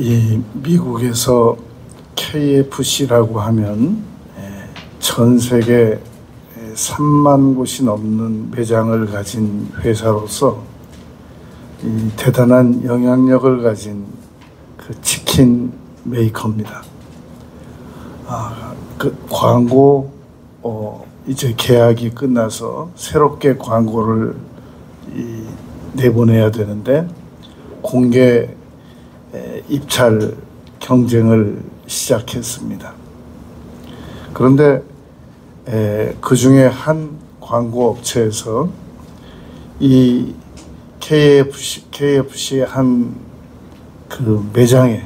이 미국에서 KFC라고 하면 전 세계 3만 곳이 넘는 매장을 가진 회사로서 이 대단한 영향력을 가진 그 치킨 메이커입니다. 그 광고 이제 계약이 끝나서 새롭게 광고를 내보내야 되는데 공개 입찰 경쟁을 시작했습니다. 그런데 그 중에 한 광고 업체에서 이 KFC 한 그 매장에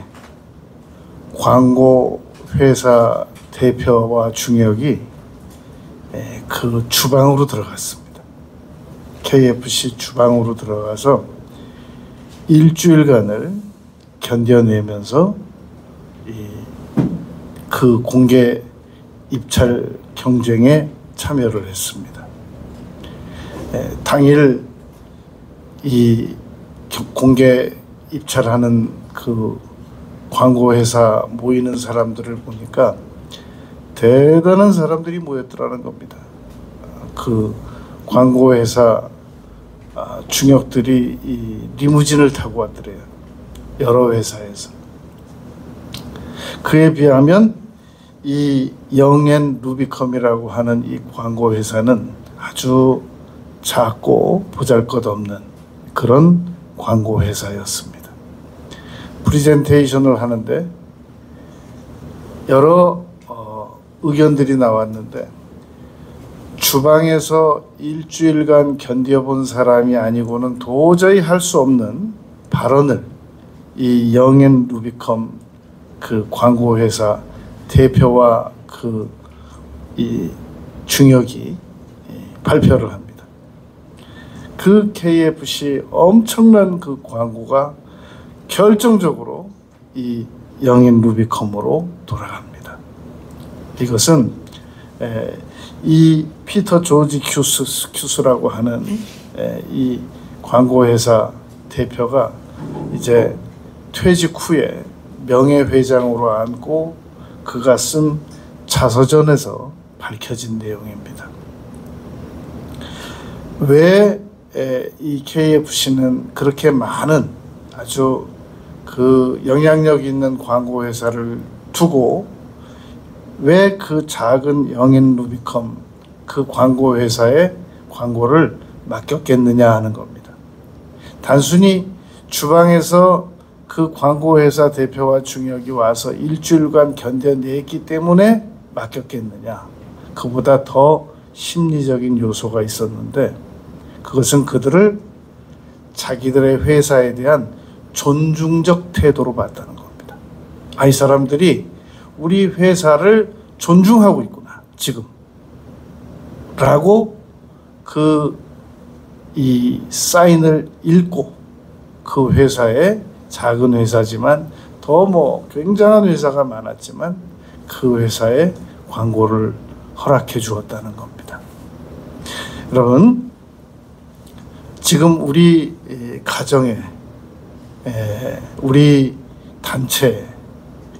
광고 회사 대표와 중역이 그 주방으로 들어갔습니다. KFC 주방으로 들어가서 일주일간을 견뎌내면서 그 공개 입찰 경쟁에 참여를 했습니다. 당일 이 공개 입찰하는 그 광고 회사 모이는 사람들을 보니까 대단한 사람들이 모였더라는 겁니다. 그 광고 회사 중역들이 이 리무진을 타고 왔더래요. 여러 회사에서. 그에 비하면 이 영앤 루비컴이라고 하는 이 광고 회사는 아주 작고 보잘것없는 그런 광고 회사였습니다. 프리젠테이션을 하는데 여러 의견들이 나왔는데 주방에서 일주일간 견뎌본 사람이 아니고는 도저히 할 수 없는 발언을 이 영앤 루비컴 그 광고 회사 대표와 그 이 중역이 발표를 합니다. 그 KFC 엄청난 그 광고가 결정적으로 이 영앤 루비컴으로 돌아갑니다. 이것은 이 피터 조지 큐스라고 하는 이 광고 회사 대표가 이제 퇴직 후에 명예회장으로 앉고 그가 쓴 자서전에서 밝혀진 내용입니다. 왜 이 KFC는 그렇게 많은 아주 그 영향력 있는 광고 회사를 두고 왜 그 작은 영앤 루비컴 그 광고 회사에 광고를 맡겼겠느냐 하는 겁니다. 단순히 주방에서 그 광고 회사 대표와 중역이 와서 일주일간 견뎌냈기 때문에 맡겼겠느냐. 그보다 더 심리적인 요소가 있었는데 그것은 그들을 자기들의 회사에 대한 존중적 태도로 봤다는 겁니다. 이 사람들이 우리 회사를 존중하고 있구나 지금 라고 이 사인을 읽고 그 회사에 작은 회사지만 더 뭐 굉장한 회사가 많았지만 그 회사에 광고를 허락해 주었다는 겁니다. 여러분 지금 우리 가정에 우리 단체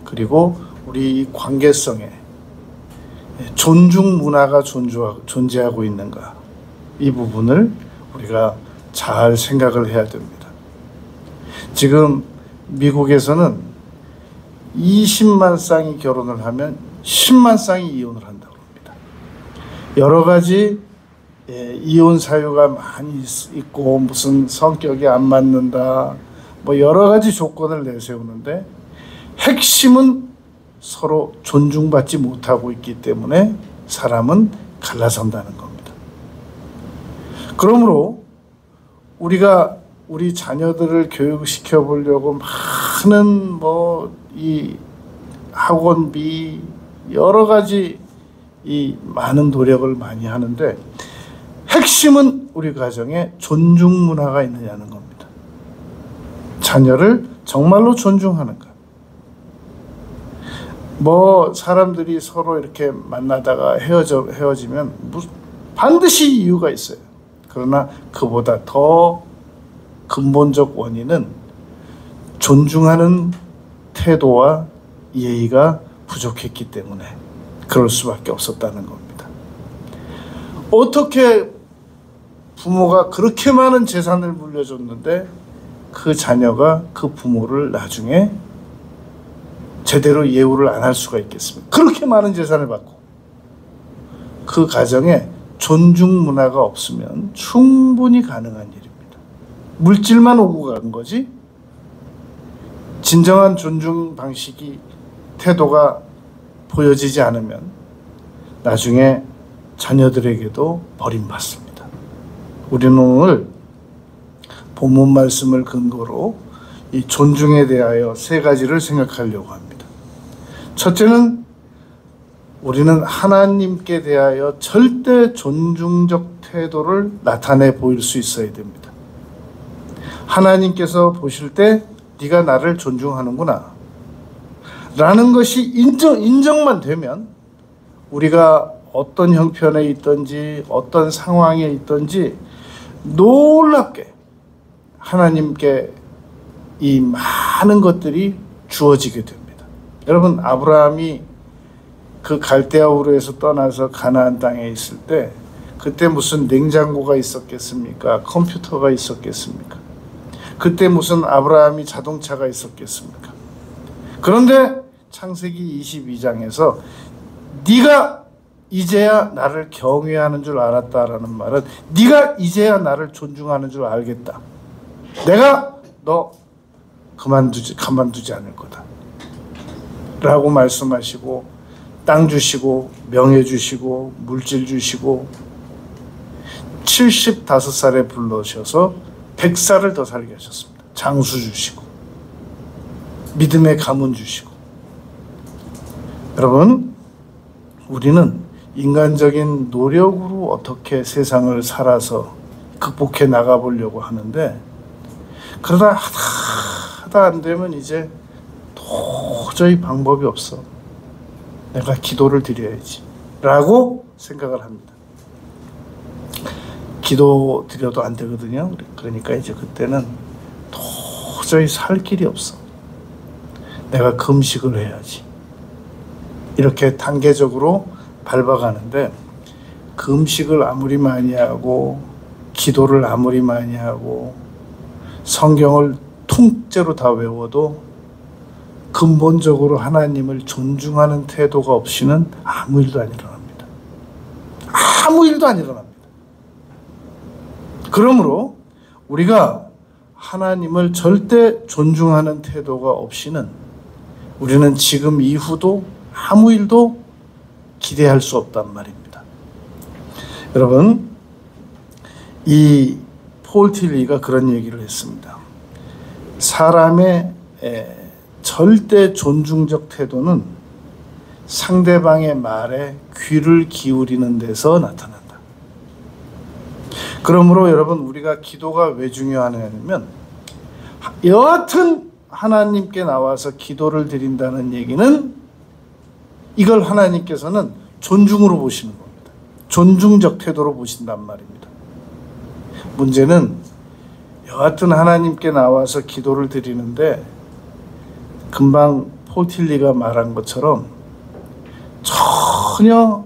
그리고 우리 관계성에 존중 문화가 존재하고 있는가 이 부분을 우리가 잘 생각을 해야 됩니다. 지금 미국에서는 20만 쌍이 결혼을 하면 10만 쌍이 이혼을 한다고 합니다. 여러 가지 이혼 사유가 많이 있고 무슨 성격이 안 맞는다 뭐 여러 가지 조건을 내세우는데 핵심은 서로 존중받지 못하고 있기 때문에 사람은 갈라선다는 겁니다. 그러므로 우리가 우리 자녀들을 교육시켜 보려고 많은 뭐 이 학원비 여러 가지 이 많은 노력을 많이 하는데 핵심은 우리 가정에 존중 문화가 있느냐는 겁니다. 자녀를 정말로 존중하는가. 뭐 사람들이 서로 이렇게 만나다가 헤어지면 반드시 이유가 있어요. 그러나 그보다 더 근본적 원인은 존중하는 태도와 예의가 부족했기 때문에 그럴 수밖에 없었다는 겁니다. 어떻게 부모가 그렇게 많은 재산을 물려줬는데 그 자녀가 그 부모를 나중에 제대로 예우를 안 할 수가 있겠습니까? 그렇게 많은 재산을 받고 그 가정에 존중 문화가 없으면 충분히 가능한 일입니다. 물질만 오고 간 거지 진정한 존중 방식이 태도가 보여지지 않으면 나중에 자녀들에게도 버림받습니다. 우리는 오늘 본문 말씀을 근거로 이 존중에 대하여 세 가지를 생각하려고 합니다. 첫째는 우리는 하나님께 대하여 절대 존중적 태도를 나타내 보일 수 있어야 됩니다. 하나님께서 보실 때 네가 나를 존중하는구나 라는 것이 인정만 되면 우리가 어떤 형편에 있든지 어떤 상황에 있든지 놀랍게 하나님께 이 많은 것들이 주어지게 됩니다. 여러분, 아브라함이 그 갈대아 우르에서 떠나서 가나안 땅에 있을 때 그때 무슨 냉장고가 있었겠습니까? 컴퓨터가 있었겠습니까? 그때 무슨 아브라함이 자동차가 있었겠습니까? 그런데 창세기 22장에서 네가 이제야 나를 경외하는 줄 알았다라는 말은 네가 이제야 나를 존중하는 줄 알겠다. 내가 너 가만두지 않을 거다 라고 말씀하시고 땅 주시고 명예 주시고 물질 주시고 75살에 불러셔서 100살을 더 살게 하셨습니다. 장수 주시고 믿음의 가문 주시고. 여러분, 우리는 인간적인 노력으로 어떻게 세상을 살아서 극복해 나가보려고 하는데 그러다 하다 안 되면 이제 도저히 방법이 없어. 내가 기도를 드려야지 라고 생각을 합니다. 기도 드려도 안 되거든요. 그러니까 이제 그때는 도저히 살 길이 없어. 내가 금식을 해야지. 이렇게 단계적으로 밟아가는데 금식을 아무리 많이 하고 기도를 아무리 많이 하고 성경을 통째로 다 외워도 근본적으로 하나님을 존중하는 태도가 없이는 아무 일도 안 일어납니다. 아무 일도 안 일어납니다. 그러므로 우리가 하나님을 절대 존중하는 태도가 없이는 우리는 지금 이후도 아무 일도 기대할 수 없단 말입니다. 여러분, 이 폴 틸리가 그런 얘기를 했습니다. 사람의 절대 존중적 태도는 상대방의 말에 귀를 기울이는 데서 나타난다. 그러므로 여러분, 우리가 기도가 왜 중요하냐면 여하튼 하나님께 나와서 기도를 드린다는 얘기는 이걸 하나님께서는 존중으로 보시는 겁니다. 존중적 태도로 보신단 말입니다. 문제는 여하튼 하나님께 나와서 기도를 드리는데 금방 폴 틸리가 말한 것처럼 전혀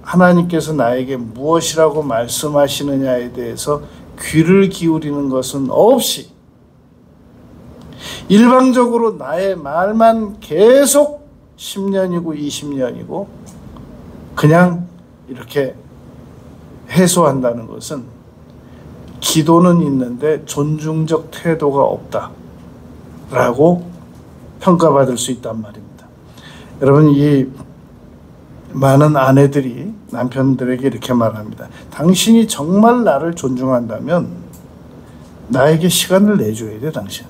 하나님께서 나에게 무엇이라고 말씀하시느냐에 대해서 귀를 기울이는 것은 없이 일방적으로 나의 말만 계속 10년이고 20년이고 그냥 이렇게 해소한다는 것은 기도는 있는데 존중적 태도가 없다라고 평가받을 수 있단 말입니다. 여러분, 이 많은 아내들이 남편들에게 이렇게 말합니다. 당신이 정말 나를 존중한다면 나에게 시간을 내줘야 돼, 당신.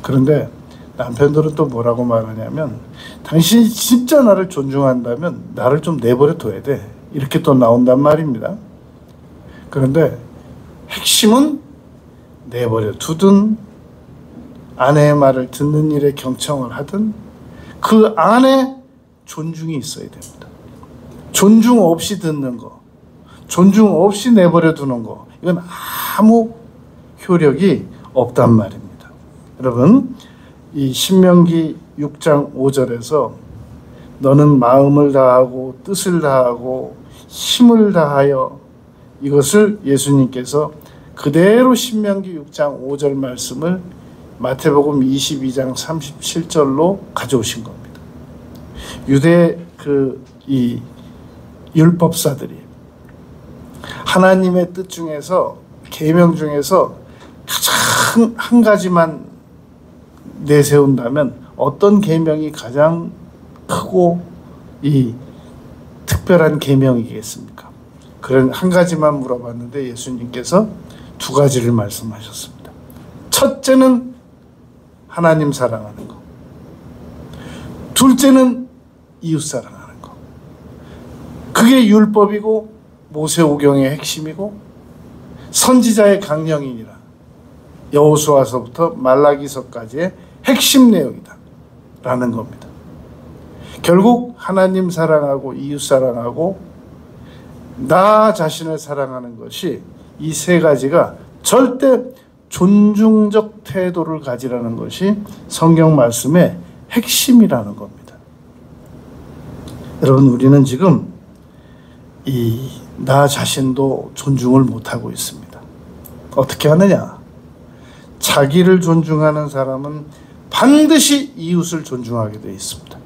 그런데 남편들은 또 뭐라고 말하냐면 당신이 진짜 나를 존중한다면 나를 좀 내버려 둬야 돼. 이렇게 또 나온단 말입니다. 그런데 핵심은 내버려 두든 아내의 말을 듣는 일에 경청을 하든 그 안에 존중이 있어야 됩니다. 존중 없이 듣는 거, 존중 없이 내버려 두는 거, 이건 아무 효력이 없단 말입니다. 여러분, 이 신명기 6장 5절에서 너는 마음을 다하고 뜻을 다하고 힘을 다하여, 이것을 예수님께서 그대로 신명기 6장 5절 말씀을 마태복음 22장 37절로 가져오신 겁니다. 유대 이 율법사들이 하나님의 뜻 중에서, 계명 중에서 가장 한 가지만 내세운다면 어떤 계명이 가장 크고 이 특별한 계명이겠습니까? 그런 한 가지만 물어봤는데 예수님께서 두 가지를 말씀하셨습니다. 첫째는 하나님 사랑하는 것, 둘째는 이웃 사랑하는 것. 그게 율법이고 모세오경의 핵심이고 선지자의 강령이니라. 여호수아서부터 말라기서까지의 핵심 내용이다 라는 겁니다. 결국 하나님 사랑하고 이웃 사랑하고 나 자신을 사랑하는 것이, 이 세 가지가 절대 존중적 태도를 가지라는 것이 성경 말씀의 핵심이라는 겁니다. 여러분, 우리는 지금 나 자신도 존중을 못하고 있습니다. 어떻게 하느냐? 자기를 존중하는 사람은 반드시 이웃을 존중하게 되어 있습니다.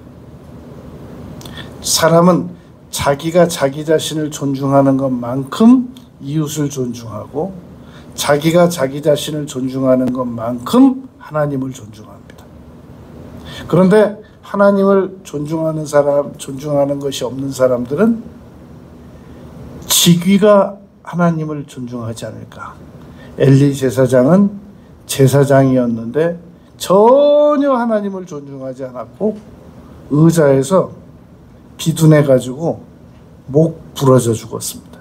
사람은 자기가 자기 자신을 존중하는 것만큼 이웃을 존중하고, 자기가 자기 자신을 존중하는 것만큼 하나님을 존중합니다. 그런데 하나님을 존중하는 사람, 존중하는 것이 없는 사람들은 직위가 하나님을 존중하지 않을까. 엘리 제사장은 제사장이었는데 전혀 하나님을 존중하지 않았고 의자에서 비둔해 가지고 목 부러져 죽었습니다.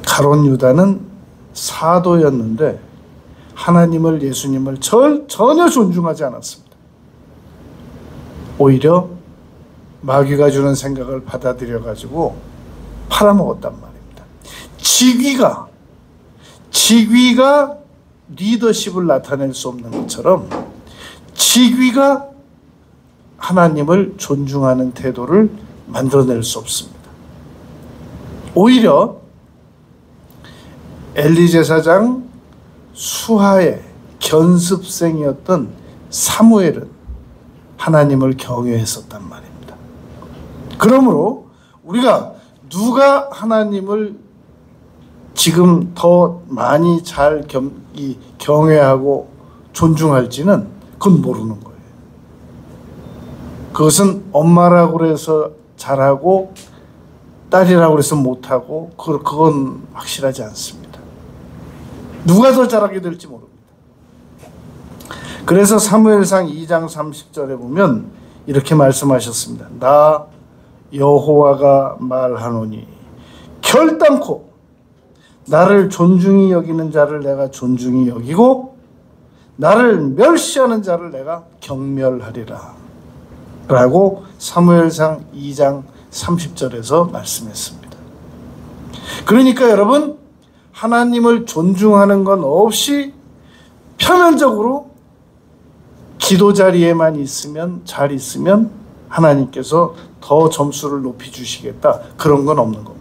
가론 유다는 사도였는데 하나님을, 예수님을 전혀 존중하지 않았습니다. 오히려 마귀가 주는 생각을 받아들여 가지고 팔아먹었단 말입니다. 직위가 리더십을 나타낼 수 없는 것처럼 직위가 하나님을 존중하는 태도를 만들어낼 수 없습니다. 오히려 엘리 제사장 수하의 견습생이었던 사무엘은 하나님을 경외했었단 말입니다. 그러므로 우리가 누가 하나님을 지금 더 많이 잘 경외하고 존중할지는 그건 모르는 거예요. 그것은 엄마라고 해서 잘하고 딸이라고 해서 못하고 그건 확실하지 않습니다. 누가 더 잘하게 될지 모릅니다. 그래서 사무엘상 2장 30절에 보면 이렇게 말씀하셨습니다. 나 여호와가 말하노니 결단코 나를 존중히 여기는 자를 내가 존중히 여기고 나를 멸시하는 자를 내가 경멸하리라 라고 사무엘상 2장 30절에서 말씀했습니다. 그러니까 여러분, 하나님을 존중하는 건 없이 표면적으로 기도 자리에만 있으면, 잘 있으면 하나님께서 더 점수를 높이 주시겠다, 그런 건 없는 겁니다.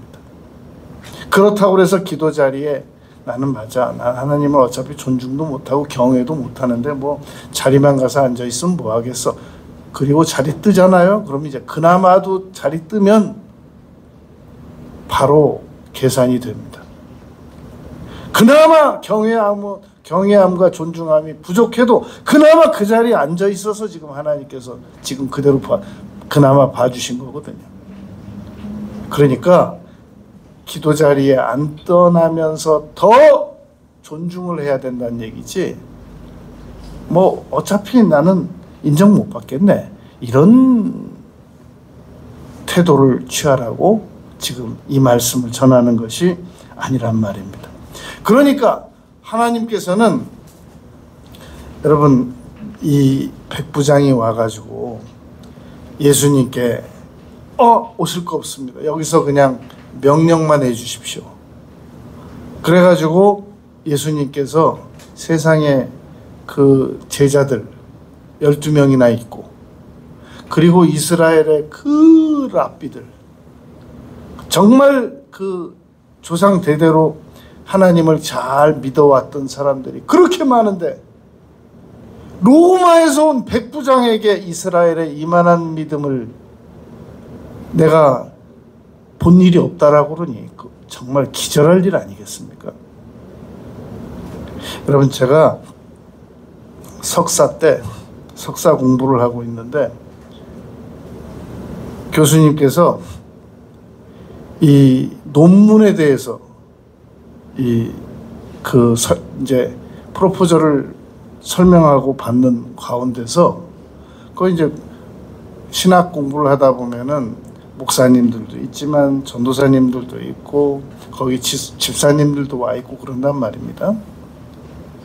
그렇다고 해서 기도 자리에 나는 맞아, 난 하나님을 어차피 존중도 못하고 경외도 못하는데 뭐 자리만 가서 앉아있으면 뭐 하겠어, 그리고 자리 뜨잖아요. 그럼 이제 그나마도 자리 뜨면 바로 계산이 됩니다. 그나마 경외함과 존중함이 부족해도 그나마 그 자리에 앉아 있어서 지금 하나님께서 지금 그대로 그나마 봐주신 거거든요. 그러니까 기도 자리에 안 떠나면서 더 존중을 해야 된다는 얘기지, 뭐 어차피 나는 인정 못 받겠네, 이런 태도를 취하라고 지금 이 말씀을 전하는 것이 아니란 말입니다. 그러니까 하나님께서는, 여러분, 이 백부장이 와가지고 예수님께 오실 거 없습니다, 여기서 그냥 명령만 해 주십시오. 그래가지고 예수님께서 세상에 그 제자들 12명이나 있고, 그리고 이스라엘의 그 랍비들, 정말 그 조상 대대로 하나님을 잘 믿어왔던 사람들이 그렇게 많은데, 로마에서 온 백부장에게 이스라엘의 이만한 믿음을 내가 본 일이 없다라고 그러니 정말 기절할 일 아니겠습니까? 여러분, 제가 석사 때 석사 공부를 하고 있는데, 교수님께서 이 논문에 대해서 이제 프로포저를 설명하고 받는 가운데서, 그 이제 신학 공부를 하다 보면은 목사님들도 있지만 전도사님들도 있고 거기 집사님들도 와 있고 그런단 말입니다.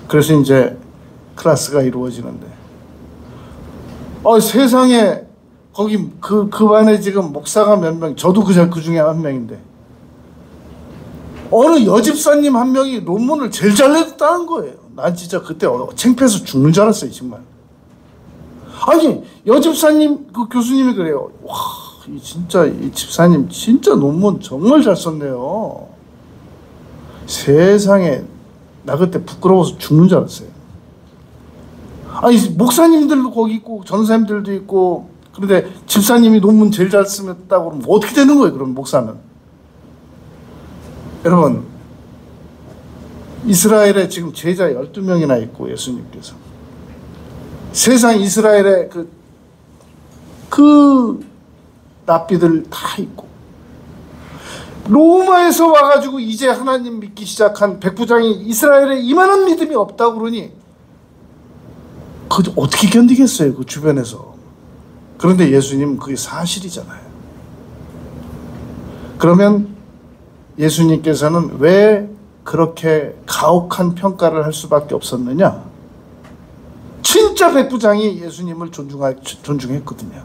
그래서 이제 클래스가 이루어지는데, 세상에 거기 그 반에 지금 목사가 몇 명, 저도 그 중에 한 명인데, 어느 여집사님 한 명이 논문을 제일 잘 냈다는 거예요. 난 진짜 그때 창피해서 죽는 줄 알았어요, 정말. 아니, 여집사님 그 교수님이 그래요. 와, 이 집사님 진짜 논문 정말 잘 썼네요. 세상에, 나 그때 부끄러워서 죽는 줄 알았어요. 아니, 목사님들도 거기 있고 전사님들도 있고, 그런데 집사님이 논문 제일 잘 쓰였다고 그러면 어떻게 되는 거예요, 그럼 목사는? 여러분, 이스라엘에 지금 제자 12명이나 있고, 예수님께서 세상 이스라엘에 그 랍비들 다 있고, 로마에서 와가지고 이제 하나님 믿기 시작한 백부장이 이스라엘에 이만한 믿음이 없다고 그러니 그거 어떻게 견디겠어요, 그 주변에서. 그런데 예수님 그게 사실이잖아요. 그러면 예수님께서는 왜 그렇게 가혹한 평가를 할 수밖에 없었느냐? 진짜 백부장이 예수님을 존중했거든요.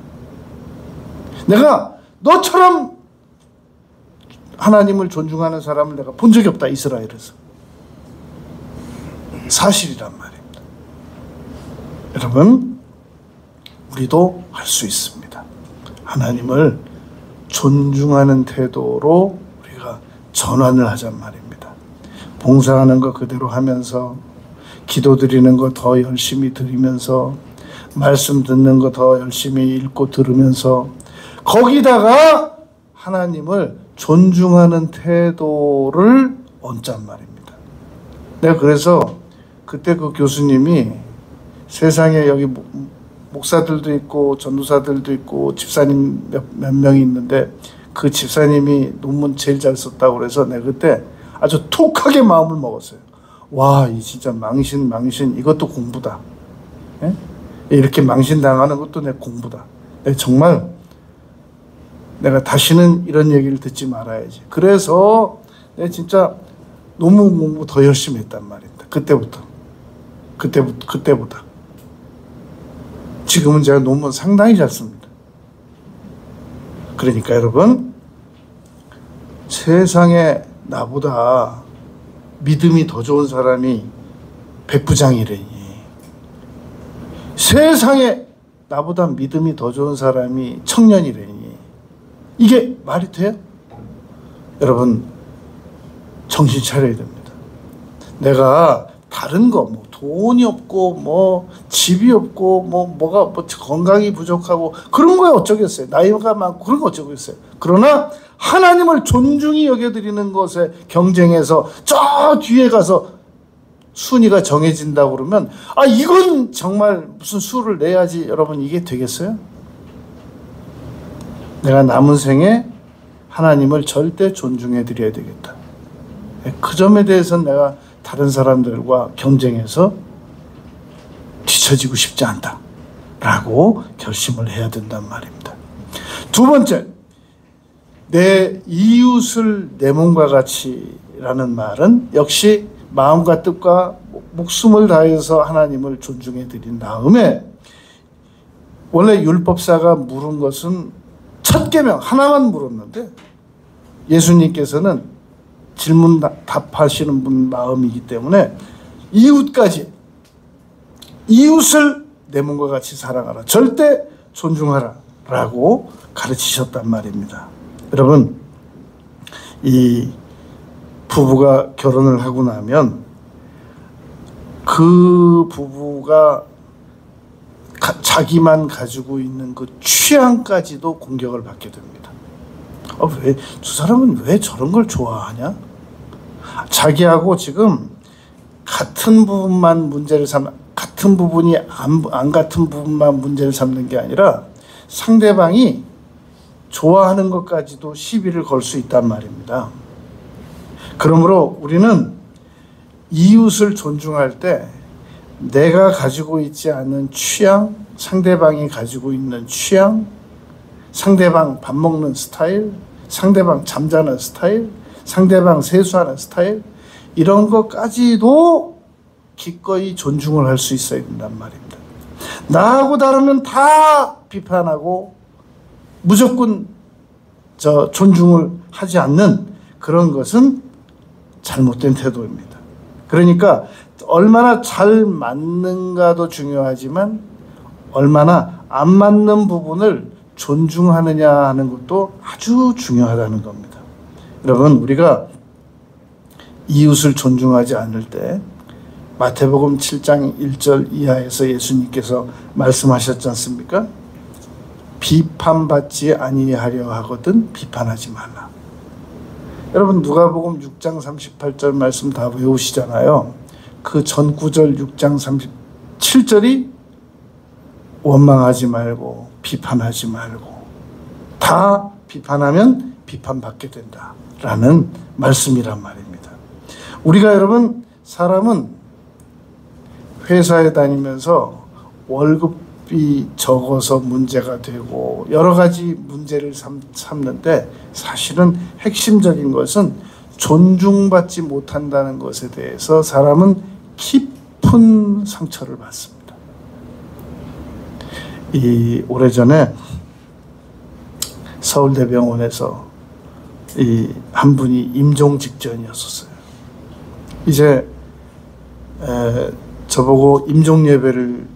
내가 너처럼 하나님을 존중하는 사람을 내가 본 적이 없다, 이스라엘에서. 사실이란 말입니다. 여러분, 우리도 할 수 있습니다. 하나님을 존중하는 태도로 우리가 전환을 하잔 말입니다. 봉사하는 거 그대로 하면서, 기도 드리는 거 더 열심히 드리면서, 말씀 듣는 거 더 열심히 읽고 들으면서, 거기다가 하나님을 존중하는 태도를 얹잔 말입니다. 내가 그래서 그때 그 교수님이, 세상에 여기 목사들도 있고 전도사들도 있고 집사님 몇 명이 있는데, 그 집사님이 논문 제일 잘 썼다고 그래서 내가 그때 아주 톡하게 마음을 먹었어요. 와, 이 진짜 망신 이것도 공부다. 예? 이렇게 망신당하는 것도 내 공부다. 정말 내가 다시는 이런 얘기를 듣지 말아야지. 그래서 내가 진짜 논문 공부 더 열심히 했단 말입니다. 그때보다. 지금은 제가 논문 상당히 잘 씁니다. 그러니까 여러분, 세상에 나보다 믿음이 더 좋은 사람이 백부장이래니, 세상에 나보다 믿음이 더 좋은 사람이 청년이래니, 이게 말이 돼요? 여러분, 정신 차려야 됩니다. 내가 다른 거, 돈이 없고, 집이 없고, 건강이 부족하고, 그런 거에 어쩌겠어요. 나이가 많고, 그런 거 어쩌겠어요. 그러나, 하나님을 존중히 여겨드리는 것에 경쟁해서 저 뒤에 가서 순위가 정해진다고 그러면, 이건 정말 무슨 수를 내야지, 여러분, 이게 되겠어요? 내가 남은 생에 하나님을 절대 존중해 드려야 되겠다. 그 점에 대해서는 내가 다른 사람들과 경쟁해서 뒤처지고 싶지 않다 라고 결심을 해야 된단 말입니다. 두 번째, 내 이웃을 내 몸과 같이라는 말은 역시 마음과 뜻과 목숨을 다해서 하나님을 존중해 드린 다음에, 원래 율법사가 물은 것은 첫 계명 하나만 물었는데, 예수님께서는 질문 답하시는 분 마음이기 때문에 이웃까지 이웃을 내 몸과 같이 사랑하라. 절대 존중하라. 라고 가르치셨단 말입니다. 여러분, 이 부부가 결혼을 하고 나면 그 부부가 자기만 가지고 있는 그 취향까지도 공격을 받게 됩니다. 왜 두 사람은 왜 저런 걸 좋아하냐? 자기하고 지금 같은 부분만 문제를 같은 부분이 안 같은 부분만 문제를 삼는 게 아니라 상대방이 좋아하는 것까지도 시비를 걸 수 있단 말입니다. 그러므로 우리는 이웃을 존중할 때 내가 가지고 있지 않은 취향, 상대방이 가지고 있는 취향, 상대방 밥 먹는 스타일, 상대방 잠자는 스타일, 상대방 세수하는 스타일, 이런 것까지도 기꺼이 존중을 할 수 있어야 된단 말입니다. 나하고 다르면 다 비판하고 무조건 존중을 하지 않는 그런 것은 잘못된 태도입니다. 그러니까 얼마나 잘 맞는가도 중요하지만 얼마나 안 맞는 부분을 존중하느냐 하는 것도 아주 중요하다는 겁니다. 여러분, 우리가 이웃을 존중하지 않을 때 마태복음 7장 1절 이하에서 예수님께서 말씀하셨지 않습니까? 비판받지 아니하려 하거든 비판하지 말라. 여러분, 누가복음 6장 38절 말씀 다 외우시잖아요. 그 전 구절 6장 37절이 원망하지 말고 비판하지 말고, 다 비판하면 비판받게 된다라는 말씀이란 말입니다. 우리가 여러분, 사람은 회사에 다니면서 월급이 적어서 문제가 되고 여러 가지 문제를 삼는데, 사실은 핵심적인 것은 존중받지 못한다는 것에 대해서 사람은 깊은 상처를 받습니다. 오래전에 서울대병원에서 한 분이 임종 직전이었었어요. 이제 저보고 임종 예배를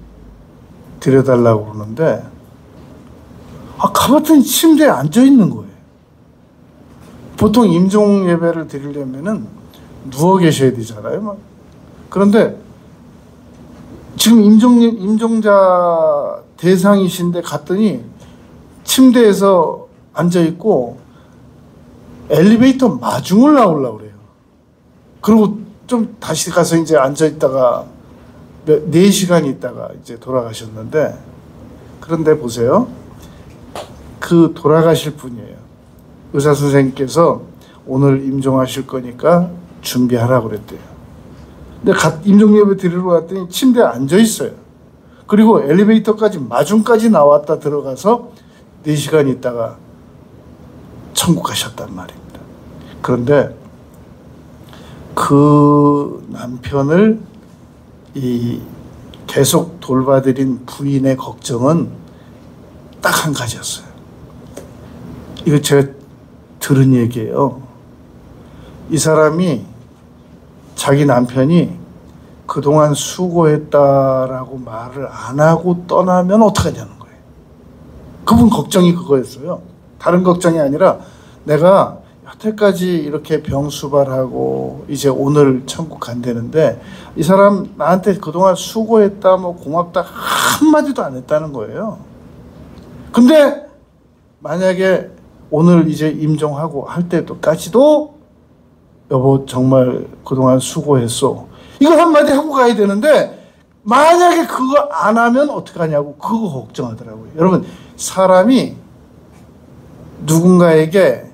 드려달라고 그러는데, 가봤더니 침대에 앉아 있는 거예요. 보통 임종 예배를 드리려면은 누워 계셔야 되잖아요. 그런데 지금 임종자 대상이신데 갔더니 침대에서 앉아 있고 엘리베이터 마중을 나오려고 그래요. 그리고 좀 다시 가서 이제 앉아 있다가 4시간 있다가 이제 돌아가셨는데, 그런데 보세요. 그 돌아가실 분이에요. 의사 선생님께서 오늘 임종하실 거니까 준비하라고 그랬대요. 근데 임종 예배 드리러 왔더니 침대에 앉아 있어요. 그리고 엘리베이터까지 마중까지 나왔다 들어가서 4시간 있다가 천국 가셨단 말입니다. 그런데 그 남편을 계속 돌봐드린 부인의 걱정은 딱 한 가지였어요. 이거 제가 들은 얘기예요. 이 사람이, 자기 남편이 그동안 수고했다라고 말을 안 하고 떠나면 어떡하냐는 거예요. 그분 걱정이 그거였어요. 다른 걱정이 아니라, 내가 여태까지 이렇게 병수발하고 이제 오늘 천국 간다는데 이 사람 나한테 그동안 수고했다, 뭐 고맙다 한마디도 안 했다는 거예요. 근데 만약에 오늘 이제 임종하고 할 때까지도 여보 정말 그동안 수고했어, 이거 한마디 하고 가야 되는데, 만약에 그거 안 하면 어떡하냐고 그거 걱정하더라고요. 여러분, 사람이 누군가에게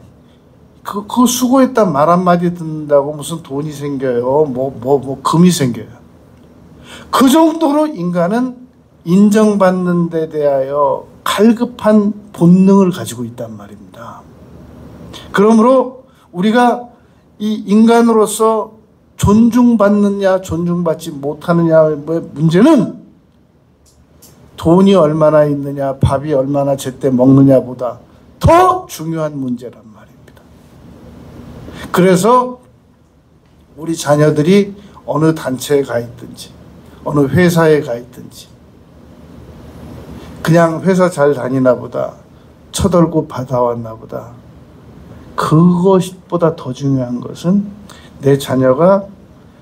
그 수고했다 말 한마디 듣는다고 무슨 돈이 생겨요, 뭐 금이 생겨요. 그 정도로 인간은 인정받는 데 대하여 갈급한 본능을 가지고 있단 말입니다. 그러므로 우리가 이 인간으로서 존중받느냐 존중받지 못하느냐의 문제는 돈이 얼마나 있느냐, 밥이 얼마나 제때 먹느냐보다 더 중요한 문제란 말입니다. 그래서 우리 자녀들이 어느 단체에 가 있든지 어느 회사에 가 있든지 그냥 회사 잘 다니나 보다, 쳐들고 받아왔나 보다, 그것보다 더 중요한 것은 내 자녀가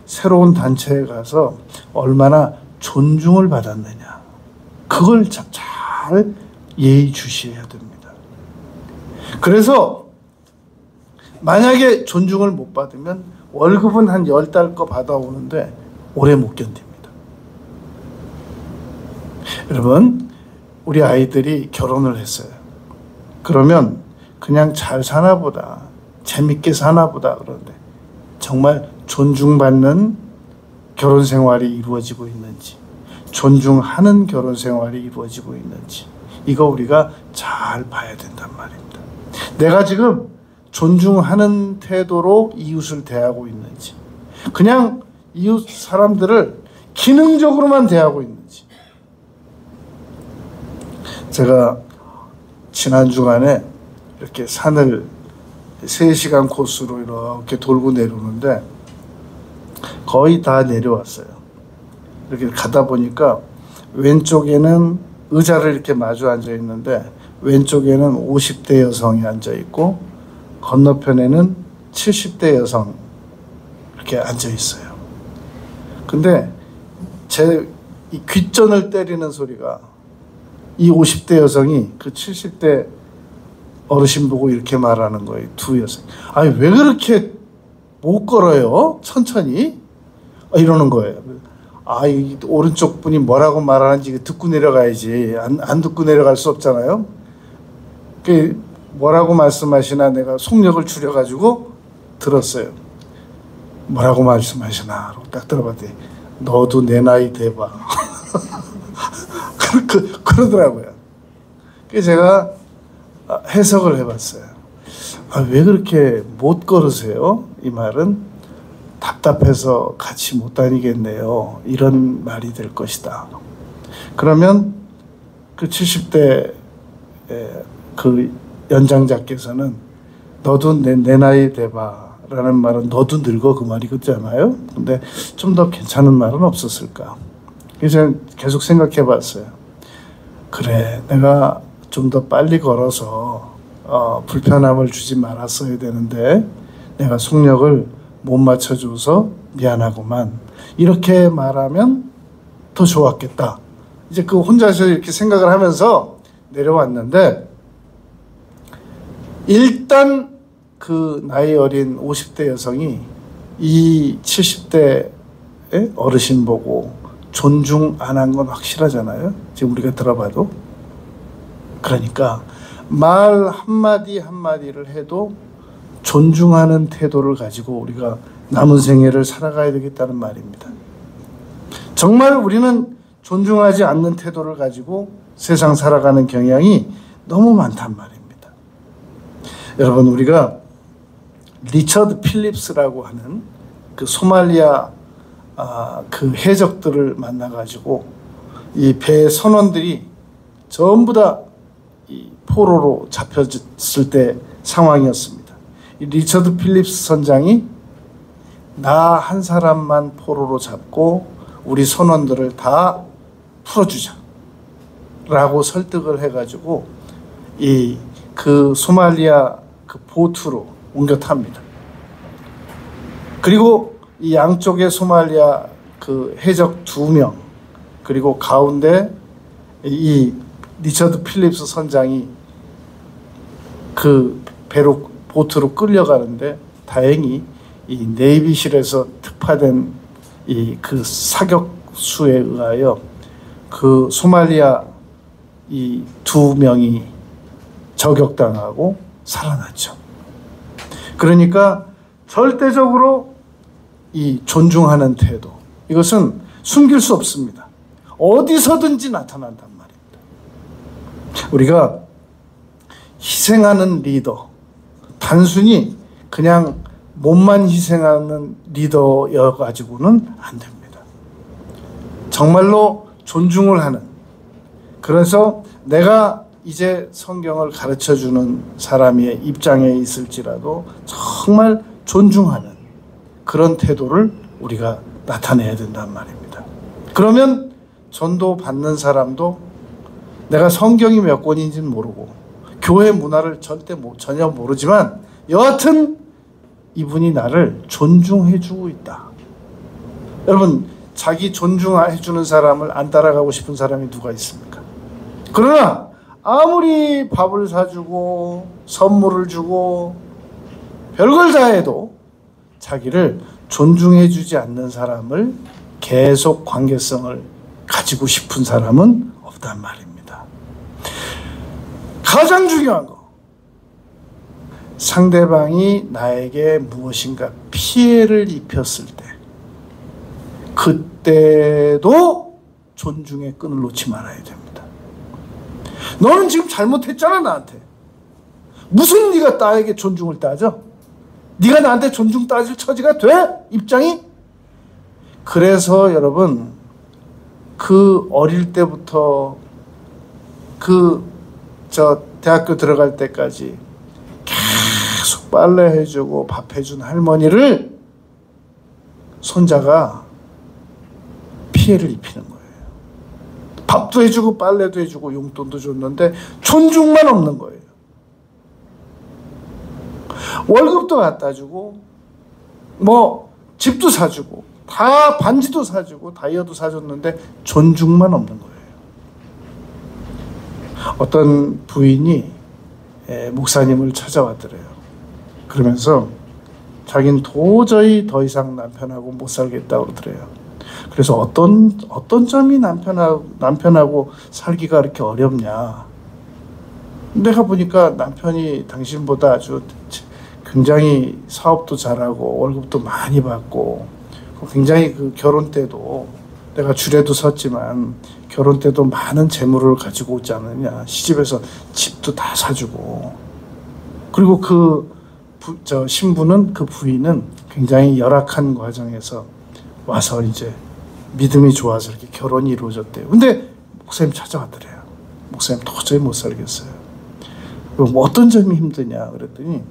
새로운 단체에 가서 얼마나 존중을 받았느냐, 그걸 잘 예의주시해야 됩니다. 그래서 만약에 존중을 못 받으면 월급은 한 10달 거 받아오는데 오래 못 견딥니다. 여러분, 우리 아이들이 결혼을 했어요. 그러면 그냥 잘 사나 보다, 재밌게 사나 보다 그러는데 정말 존중받는 결혼 생활이 이루어지고 있는지, 존중하는 결혼 생활이 이루어지고 있는지, 이거 우리가 잘 봐야 된단 말입니다. 내가 지금 존중하는 태도로 이웃을 대하고 있는지, 그냥 이웃 사람들을 기능적으로만 대하고 있는지. 제가 지난 주간에 이렇게 산을 3시간 코스로 이렇게 돌고 내려오는데 거의 다 내려왔어요. 이렇게 가다 보니까 왼쪽에는 의자를 이렇게 마주 앉아 있는데 왼쪽에는 50대 여성이 앉아 있고 건너편에는 70대 여성 이렇게 앉아 있어요. 근데 제 이 귓전을 때리는 소리가, 이 50대 여성이 그 70대 어르신 보고 이렇게 말하는 거예요. 두 여성. 아니 왜 그렇게 못 걸어요? 천천히? 이러는 거예요. 이 오른쪽 분이 뭐라고 말하는지 듣고 내려가야지. 안 듣고 내려갈 수 없잖아요. 그 뭐라고 말씀하시나 내가 속력을 줄여가지고 들었어요. 뭐라고 말씀하시나 딱 들어봤더니 너도 내 나이 돼봐. 그러더라고요. 그래서 제가 해석을 해봤어요. 왜 그렇게 못 걸으세요? 이 말은 답답해서 같이 못 다니겠네요, 이런 말이 될 것이다. 그러면 그 70대 그 연장자께서는 너도 내 나이 돼봐 라는 말은 너도 늙어, 그 말이 그렇잖아요. 근데 좀 더 괜찮은 말은 없었을까? 그래서 계속 생각해 봤어요. 그래, 내가 좀 더 빨리 걸어서 불편함을 주지 말았어야 되는데 내가 속력을 못 맞춰줘서 미안하구만, 이렇게 말하면 더 좋았겠다. 이제 그 혼자서 이렇게 생각을 하면서 내려왔는데, 일단 그 나이 어린 50대 여성이 이 70대 어르신 보고 존중 안 한 건 확실하잖아요, 지금 우리가 들어봐도. 그러니까 말 한마디 한마디를 해도 존중하는 태도를 가지고 우리가 남은 생애를 살아가야 되겠다는 말입니다. 정말 우리는 존중하지 않는 태도를 가지고 세상 살아가는 경향이 너무 많단 말입니다. 여러분, 우리가 리처드 필립스라고 하는 그 소말리아 그 해적들을 만나가지고 이 배 선원들이 전부 다 이 포로로 잡혔을 때 상황이었습니다. 이 리처드 필립스 선장이 나 한 사람만 포로로 잡고 우리 선원들을 다 풀어주자 라고 설득을 해가지고 그 소말리아 그 보트로 옮겨 탑니다. 그리고 이 양쪽에 소말리아 그 해적 2명, 그리고 가운데 이 리처드 필립스 선장이 그 보트로 끌려가는데 다행히 이 네이비실에서 특파된 그 사격수에 의하여 그 소말리아 이 2명이 저격당하고 살아났죠. 그러니까 절대적으로 이 존중하는 태도, 이것은 숨길 수 없습니다. 어디서든지 나타난단 말입니다. 우리가 희생하는 리더, 단순히 그냥 몸만 희생하는 리더여 가지고는 안 됩니다. 정말로 존중을 하는, 그래서 내가 이제 성경을 가르쳐주는 사람의 입장에 있을지라도 정말 존중하는 그런 태도를 우리가 나타내야 된단 말입니다. 그러면 전도 받는 사람도 내가 성경이 몇 권인지는 모르고 교회 문화를 전혀 모르지만 여하튼 이분이 나를 존중해주고 있다. 여러분, 자기 존중해주는 사람을 안 따라가고 싶은 사람이 누가 있습니까? 그러나 아무리 밥을 사주고 선물을 주고 별걸 다 해도 자기를 존중해주지 않는 사람을 계속 관계성을 가지고 싶은 사람은 없단 말입니다. 가장 중요한 거, 상대방이 나에게 무엇인가 피해를 입혔을 때 그때도 존중의 끈을 놓지 말아야 됩니다. 너는 지금 잘못했잖아. 나한테 무슨 네가 나에게 존중을 따져? 네가 나한테 존중 따질 처지가 돼? 입장이? 그래서 여러분, 그 어릴 때부터 대학교 들어갈 때까지 계속 빨래 해주고 밥 해준 할머니를 손자가 피해를 입히는 거예요. 밥도 해주고 빨래도 해주고 용돈도 줬는데 존중만 없는 거예요. 월급도 갖다 주고 뭐 집도 사주고 다 반지도 사주고 다이어도 사줬는데 존중만 없는 거예요. 어떤 부인이 목사님을 찾아왔더래요. 그러면서 자기는 도저히 더 이상 남편하고 못 살겠다고 그러더래요. 그래서 어떤 점이 남편하고 살기가 그렇게 어렵냐. 내가 보니까 남편이 당신보다 아주 굉장히 사업도 잘하고 월급도 많이 받고 굉장히 그 결혼 때도 내가 줄에도 섰지만 결혼 때도 많은 재물을 가지고 오지 않느냐. 시집에서 집도 다 사주고. 그리고 신부는, 그 부인은 굉장히 열악한 과정에서 와서 이제 믿음이 좋아서 이렇게 결혼이 이루어졌대요. 근데 목사님 찾아왔더래요. 목사님 도저히 못 살겠어요. 그럼 어떤 점이 힘드냐 그랬더니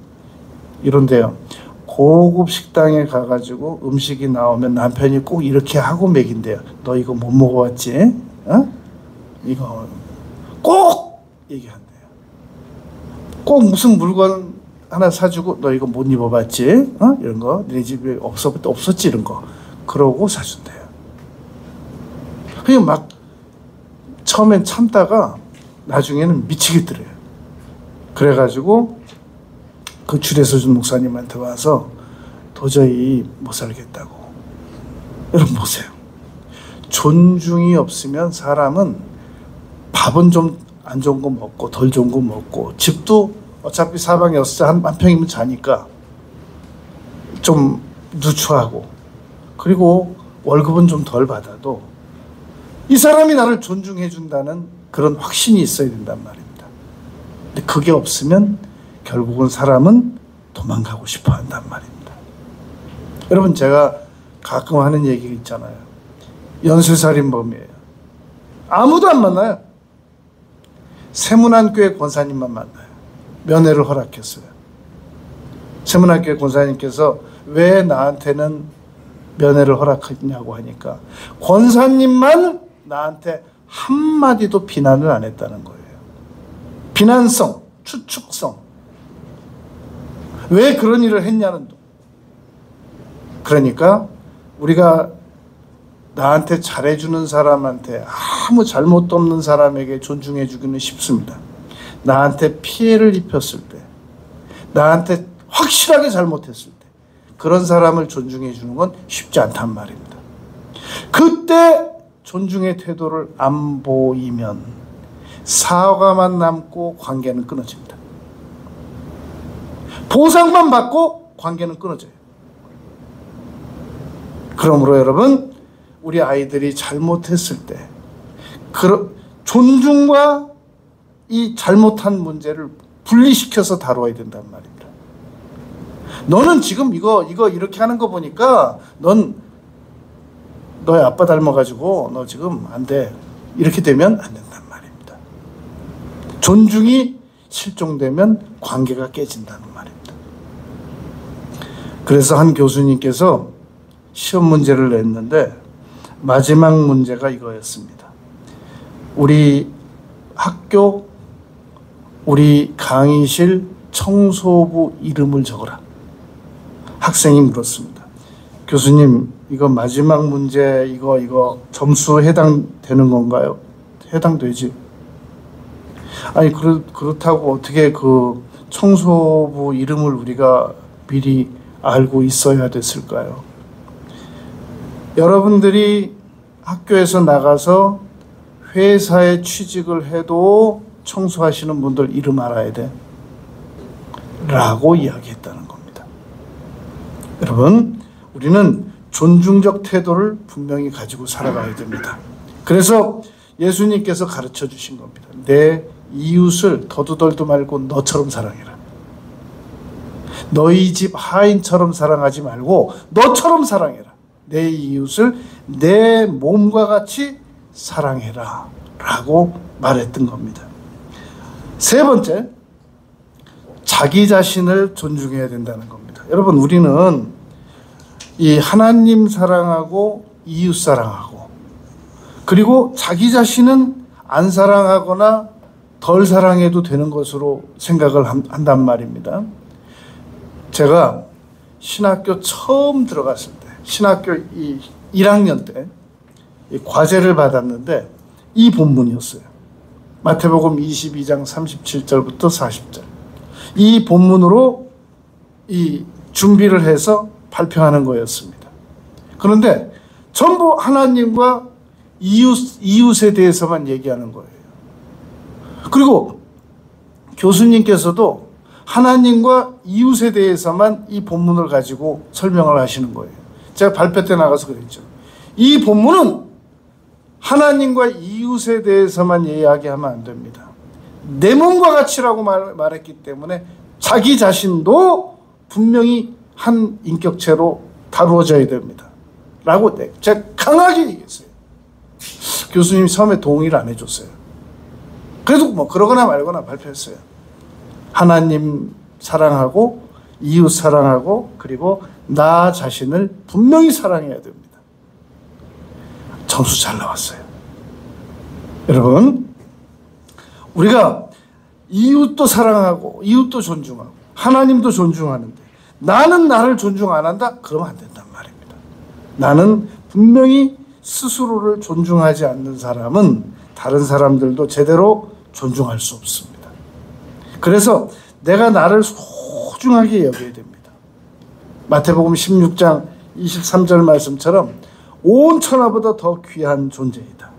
이런데요. 고급 식당에 가가지고 음식이 나오면 남편이 꼭 이렇게 하고 먹인대요. 너 이거 못 먹어봤지? 어? 이거 꼭 얘기한대요. 꼭 무슨 물건 하나 사주고 너 이거 못 입어봤지? 어? 이런 거 내 집에 없었지 이런 거. 그러고 사준대요. 그냥 막 처음엔 참다가 나중에는 미치겠더래요. 그래가지고 그 줄에서 준 목사님한테 와서 도저히 못 살겠다고. 여러분 보세요. 존중이 없으면 사람은 밥은 좀 안 좋은 거 먹고 덜 좋은 거 먹고 집도 어차피 사방에 한 평이면 자니까 좀 누추하고 그리고 월급은 좀 덜 받아도 이 사람이 나를 존중해 준다는 그런 확신이 있어야 된단 말입니다. 근데 그게 없으면 결국은 사람은 도망가고 싶어 한단 말입니다. 여러분, 제가 가끔 하는 얘기 있잖아요. 연쇄살인범이에요. 아무도 안 만나요. 세문안교회 권사님만 만나요. 면회를 허락했어요. 세문안교회 권사님께서 왜 나한테는 면회를 허락했냐고 하니까 권사님만 나한테 한마디도 비난을 안 했다는 거예요. 비난성, 추측성. 왜 그런 일을 했냐는. 그러니까 우리가 나한테 잘해주는 사람한테 아무 잘못도 없는 사람에게 존중해주기는 쉽습니다. 나한테 피해를 입혔을 때, 나한테 확실하게 잘못했을 때 그런 사람을 존중해주는 건 쉽지 않단 말입니다. 그때 존중의 태도를 안 보이면 사과만 남고 관계는 끊어집니다. 보상만 받고 관계는 끊어져요. 그러므로 여러분, 우리 아이들이 잘못했을 때 존중과 이 잘못한 문제를 분리시켜서 다뤄야 된단 말입니다. 너는 지금 이거 이렇게 하는 거 보니까 넌 너의 아빠 닮아가지고 너 지금 안 돼. 이렇게 되면 안 된단 말입니다. 존중이 실종되면 관계가 깨진다는 말입니다. 그래서 한 교수님께서 시험 문제를 냈는데 마지막 문제가 이거였습니다. 우리 학교, 우리 강의실 청소부 이름을 적어라. 학생이 물었습니다. 교수님, 이거 마지막 문제 이거 점수 해당되는 건가요? 해당되지. 아니 그렇다고 어떻게 그 청소부 이름을 우리가 미리 알고 있어야 됐을까요? 여러분들이 학교에서 나가서 회사에 취직을 해도 청소하시는 분들 이름 알아야 돼 라고 이야기했다는 겁니다. 여러분, 우리는 존중적 태도를 분명히 가지고 살아가야 됩니다. 그래서 예수님께서 가르쳐 주신 겁니다. 내 이웃을 더도덜도 말고 너처럼 사랑해라. 너희 집 하인처럼 사랑하지 말고 너처럼 사랑해라. 내 이웃을 내 몸과 같이 사랑해라 라고 말했던 겁니다. 세 번째, 자기 자신을 존중해야 된다는 겁니다. 여러분, 우리는 이 하나님 사랑하고 이웃 사랑하고 그리고 자기 자신은 안 사랑하거나 덜 사랑해도 되는 것으로 생각을 한단 말입니다. 제가 신학교 처음 들어갔을 때, 신학교 1학년 때 과제를 받았는데 이 본문이었어요. 마태복음 22장 37절부터 40절. 이 본문으로 이 준비를 해서 발표하는 거였습니다. 그런데 전부 하나님과 이웃에 대해서만 얘기하는 거예요. 그리고 교수님께서도 하나님과 이웃에 대해서만 이 본문을 가지고 설명을 하시는 거예요. 제가 발표 때 나가서 그랬죠. 이 본문은 하나님과 이웃에 대해서만 이야기하면 안 됩니다. 내 몸과 같이라고 말했기 때문에 자기 자신도 분명히 한 인격체로 다루어져야 됩니다. 라고 제가 강하게 얘기했어요. 교수님이 처음에 동의를 안 해줬어요. 그래도 뭐 그러거나 말거나 발표했어요. 하나님 사랑하고 이웃 사랑하고 그리고 나 자신을 분명히 사랑해야 됩니다. 점수 잘 나왔어요. 여러분, 우리가 이웃도 사랑하고 이웃도 존중하고 하나님도 존중하는데 나는 나를 존중 안 한다? 그러면 안 된단 말입니다. 나는 분명히 스스로를 존중하지 않는 사람은 다른 사람들도 제대로 존중할 수 없습니다. 그래서 내가 나를 소중하게 여겨야 됩니다. 마태복음 16장 23절 말씀처럼 온 천하보다 더 귀한 존재이다.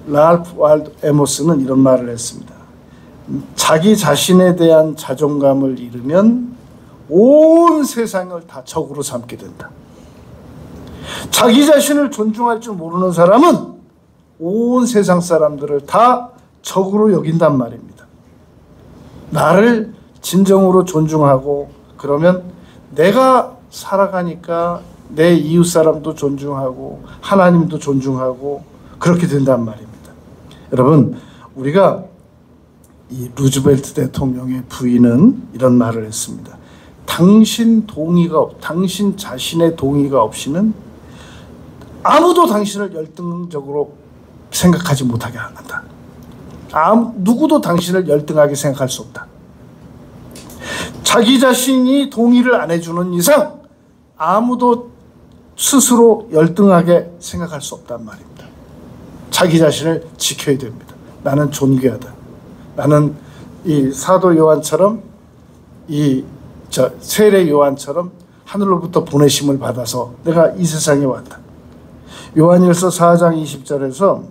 랄프 월도 에모스는 이런 말을 했습니다. 자기 자신에 대한 자존감을 잃으면 온 세상을 다 적으로 삼게 된다. 자기 자신을 존중할 줄 모르는 사람은 온 세상 사람들을 다 적으로 여긴단 말입니다. 나를 진정으로 존중하고 그러면 내가 살아가니까 내 이웃 사람도 존중하고 하나님도 존중하고 그렇게 된단 말입니다. 여러분, 우리가 이 루즈벨트 대통령의 부인은 이런 말을 했습니다. 당신 자신의 동의가 없이는 아무도 당신을 열등적으로 생각하지 못하게 한다. 누구도 당신을 열등하게 생각할 수 없다. 자기 자신이 동의를 안 해주는 이상 아무도 스스로 열등하게 생각할 수 없단 말입니다. 자기 자신을 지켜야 됩니다. 나는 존귀하다. 나는 이 사도 요한처럼 세례 요한처럼 하늘로부터 보내심을 받아서 내가 이 세상에 왔다. 요한일서 4장 20절에서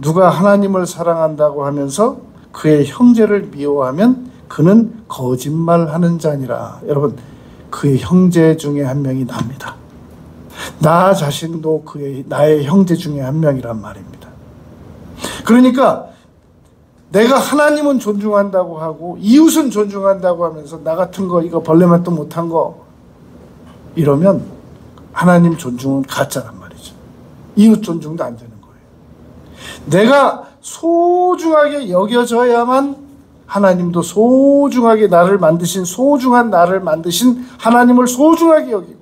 누가 하나님을 사랑한다고 하면서 그의 형제를 미워하면 그는 거짓말하는 자니라. 여러분, 그의 형제 중에 한 명이 납니다. 나 자신도 나의 형제 중에 한 명이란 말입니다. 그러니까 내가 하나님은 존중한다고 하고 이웃은 존중한다고 하면서 나 같은 거 이거 벌레맛도 못한 거 이러면 하나님 존중은 가짜란 말이죠. 이웃 존중도 안 되는 거예요. 내가 소중하게 여겨져야만 하나님도 소중하게 소중한 나를 만드신 하나님을 소중하게 여기고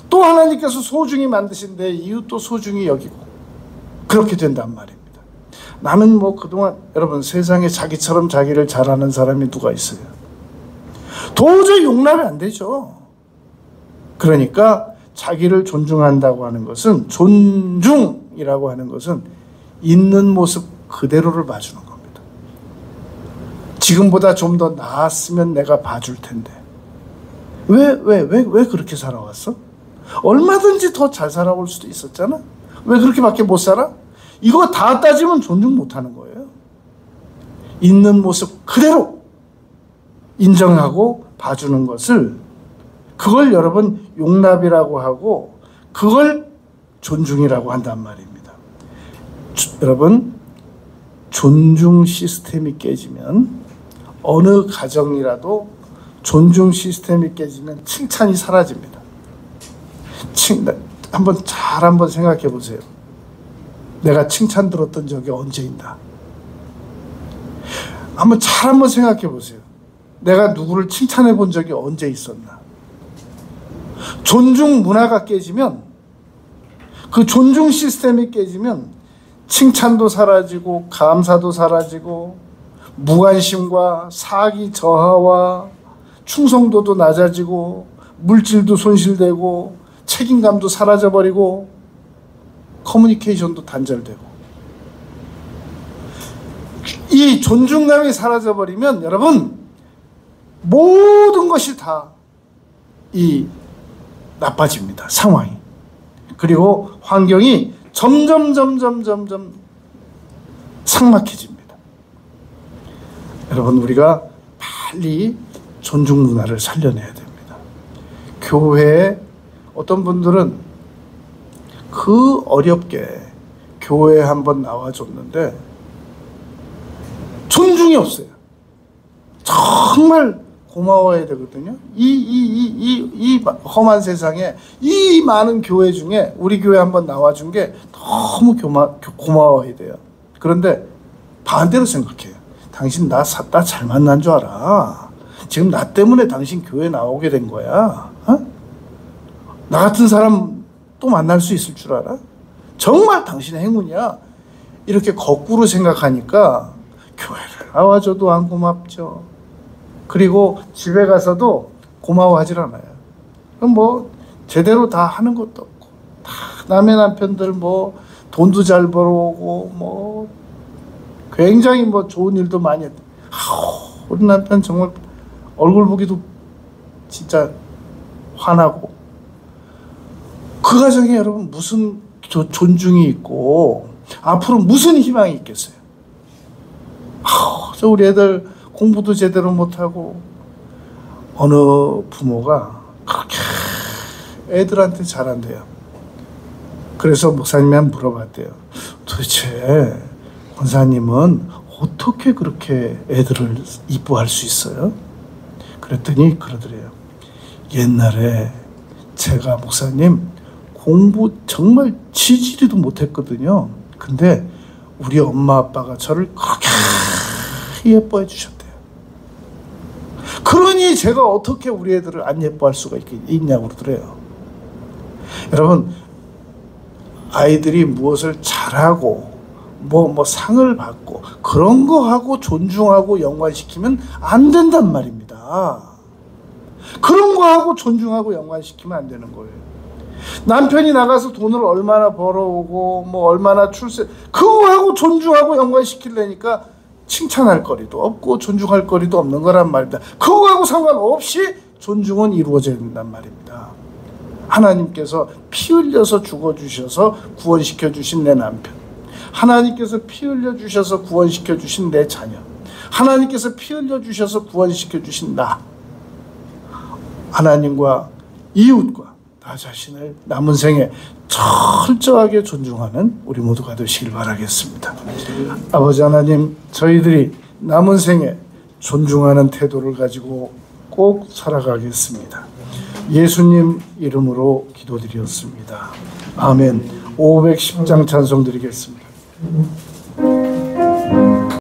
또 하나님께서 소중히 만드신 내 이웃도 소중히 여기고 그렇게 된단 말입니다. 나는 뭐 그동안 여러분 세상에 자기처럼 자기를 잘하는 사람이 누가 있어요? 도저히 용납이 안 되죠. 그러니까 자기를 존중한다고 하는 것은, 존중이라고 하는 것은 있는 모습 그대로를 봐주는 겁니다. 지금보다 좀 더 나았으면 내가 봐줄 텐데 왜 그렇게 살아왔어? 얼마든지 더 잘 살아올 수도 있었잖아. 왜 그렇게밖에 못 살아? 이거 다 따지면 존중 못하는 거예요. 있는 모습 그대로 인정하고 봐주는 것을, 그걸 여러분 용납이라고 하고 그걸 존중이라고 한단 말입니다. 여러분, 존중 시스템이 깨지면, 어느 가정이라도 존중 시스템이 깨지면 칭찬이 사라집니다. 한번 생각해 보세요. 내가 칭찬 들었던 적이 언제 있나? 한번 생각해 보세요. 내가 누구를 칭찬해 본 적이 언제 있었나? 존중 문화가 깨지면, 그 존중 시스템이 깨지면 칭찬도 사라지고 감사도 사라지고 무관심과 사기 저하와 충성도도 낮아지고 물질도 손실되고 책임감도 사라져버리고 커뮤니케이션도 단절되고, 이 존중감이 사라져버리면 여러분 모든 것이 다 나빠집니다. 상황이. 그리고 환경이 점점 삭막해집니다. 여러분, 우리가 빨리 존중 문화를 살려내야 됩니다. 교회에 어떤 분들은 그 어렵게 교회에 한번 나와줬는데 존중이 없어요. 정말 고마워해야 되거든요. 이 험한 세상에 이 많은 교회 중에 우리 교회 한번 나와준 게 너무 고마워해야 돼요. 그런데 반대로 생각해요. 당신 나 잘 만난 줄 알아. 지금 나 때문에 당신 교회 나오게 된 거야. 나 같은 사람 또 만날 수 있을 줄 알아? 정말 당신의 행운이야. 이렇게 거꾸로 생각하니까 교회를 나와줘도 안 고맙죠. 그리고 집에 가서도 고마워하질 않아요. 그럼 뭐 제대로 다 하는 것도 없고, 다 남의 남편들 뭐 돈도 잘 벌어오고 뭐 굉장히 뭐 좋은 일도 많이 했다. 우리 남편 정말 얼굴 보기도 진짜 화나고, 그 가정에 여러분 무슨 존중이 있고 앞으로 무슨 희망이 있겠어요? 저 우리 애들 공부도 제대로 못하고, 어느 부모가 그렇게 애들한테 잘한대요. 그래서 목사님이 한번 물어봤대요. 도대체 권사님은 어떻게 그렇게 애들을 이뻐할 수 있어요? 그랬더니 그러더래요. 옛날에 제가 목사님 공부 정말 지지리도 못했거든요. 근데 우리 엄마 아빠가 저를 그렇게 예뻐해 주셨대요. 그러니 제가 어떻게 우리 애들을 안 예뻐할 수가 있냐고 그러더래요. 여러분, 아이들이 무엇을 잘하고 뭐 상을 받고 그런 거 하고 존중하고 연관시키면 안 된단 말입니다. 그런 거 하고 존중하고 연관시키면 안 되는 거예요. 남편이 나가서 돈을 얼마나 벌어오고 뭐 얼마나 그거 하고 존중하고 연관시키려니까 칭찬할 거리도 없고 존중할 거리도 없는 거란 말입니다. 그거하고 상관없이 존중은 이루어져야 된단 말입니다. 하나님께서 피 흘려서 죽어주셔서 구원시켜 주신 내 남편, 하나님께서 피 흘려 주셔서 구원시켜 주신 내 자녀, 하나님께서 피 흘려 주셔서 구원시켜 주신 나, 하나님과 이웃과 나 자신을 남은 생에 철저하게 존중하는 우리 모두가 되시길 바라겠습니다. 아버지 하나님, 저희들이 남은 생에 존중하는 태도를 가지고 꼭 살아가겠습니다. 예수님 이름으로 기도드렸습니다. 아멘. 510장 찬송 드리겠습니다.